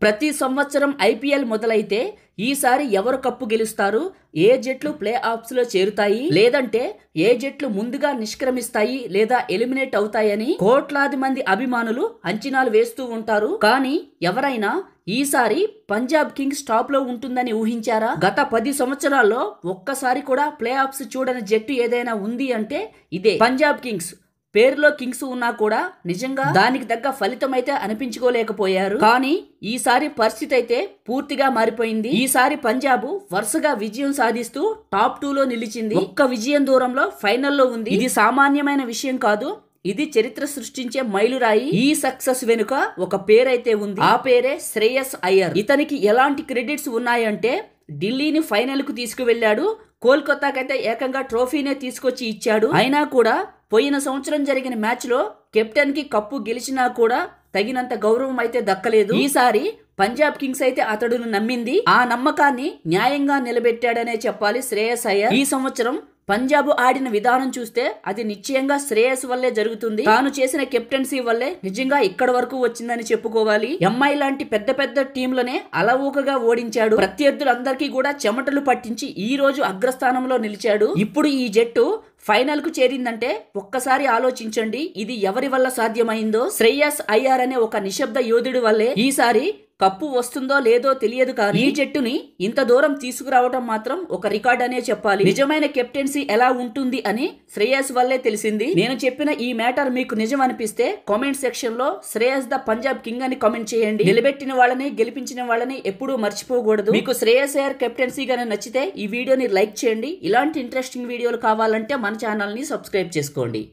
ప్రతి సంవత్సరం ఐపీఎల్ మొదలైతే ఈసారి ఎవరు కప్పు గెలుస్తారు, ఏ జట్లు ప్లే ఆఫ్స్ లో చేరుతాయి, లేదంటే ఏ జట్లు ముందుగా నిష్క్రమిస్తాయి లేదా ఎలిమినేట్ అవుతాయని కోట్లాది మంది అభిమానులు అంచనాలు వేస్తూ ఉంటారు. కానీ ఎవరైనా ఈసారి పంజాబ్ కింగ్స్ టాప్ లో ఉంటుందని ఊహించారా? గత 10 సంవత్సరాల్లో ఒక్కసారి కూడా ప్లే ఆఫ్స్ చూడని జట్టు ఏదైనా ఉంది అంటే ఇదే పంజాబ్ కింగ్స్. పేరులో కింగ్స్ ఉన్నా కూడా నిజంగా దానికి తగ్గ ఫలితం అయితే అనిపించుకోలేకపోయారు. కానీ ఈసారి పరిస్థితి అయితే పూర్తిగా మారిపోయింది. ఈసారి పంజాబ్ వరుసగా విజయం సాధిస్తూ టాప్ 2 లో నిలిచింది. ఒక్క విజయం దూరంలో ఫైనల్లో ఉంది. ఇది సామాన్యమైన విషయం కాదు, ఇది చరిత్ర సృష్టించే మైలురాయి. ఈ సక్సెస్ వెనుక ఒక పేరైతే ఉంది, ఆ పేరే శ్రేయస్ అయ్యర్. ఇతనికి ఎలాంటి క్రెడిట్స్ ఉన్నాయంటే ఢిల్లీని ఫైనల్ కు తీసుకువెళ్లాడు, కోల్కతాకైతే ఏకంగా ట్రోఫీనే తీసుకొచ్చి ఇచ్చాడు. అయినా కూడా పోయిన సంవత్సరం జరిగిన మ్యాచ్ లో కెప్టెన్ కి కప్పు గెలిచినా కూడా తగినంత గౌరవం అయితే దక్కలేదు. ఈసారి పంజాబ్ కింగ్స్ అయితే అతడును నమ్మింది, ఆ నమ్మకాన్ని న్యాయంగా నిలబెట్టాడనే చెప్పాలి శ్రేయస్ అయ్యర్. ఈ సంవత్సరం పంజాబ్ ఆడిన విధానం చూస్తే అది నిశ్చయంగా శ్రేయస్ వల్లే జరుగుతుంది. తాను చేసిన కెప్టెన్సీ వల్లే నిజంగా ఇక్కడ వరకు వచ్చిందని చెప్పుకోవాలి. ఎంఐ లాంటి పెద్ద పెద్ద టీంలనే అలవోకగా ఓడించాడు. ప్రత్యర్థులందరికీ కూడా చెమటలు పట్టించి ఈ రోజు అగ్రస్థానంలో నిలిచాడు. ఇప్పుడు ఈ జట్టు ఫైనల్ కు చేరిందంటే ఒక్కసారి ఆలోచించండి, ఇది ఎవరి వల్ల సాధ్యమైందో. శ్రేయస్ అయ్యర్ అనే ఒక నిశ్శబ్ద యోధుడి వల్లే ఈసారి కప్పు వస్తుందో లేదో తెలియదు, కానీ ఈ జట్టుని ఇంత దూరం తీసుకురావడం మాత్రం ఒక రికార్డ్ అనే చెప్పాలి. నిజమైన కెప్టెన్సీ ఎలా ఉంటుంది అని శ్రేయస్ వల్లే తెలిసింది. నేను చెప్పిన ఈ మ్యాటర్ మీకు నిజం అనిపిస్తే కామెంట్ సెక్షన్ లో శ్రేయస్ ద పంజాబ్ కింగ్ అని కామెంట్ చేయండి. నిలబెట్టిన వాళ్ళని గెలిపించిన వాళ్ళని ఎప్పుడూ మర్చిపోకూడదు. మీకు శ్రేయస్ అయ్యర్ కెప్టెన్సీ గానే నచ్చితే ఈ వీడియోని లైక్ చేయండి. ఇలాంటి ఇంట్రెస్టింగ్ వీడియోలు కావాలంటే మన ఛానల్ ని సబ్స్క్రైబ్ చేసుకోండి.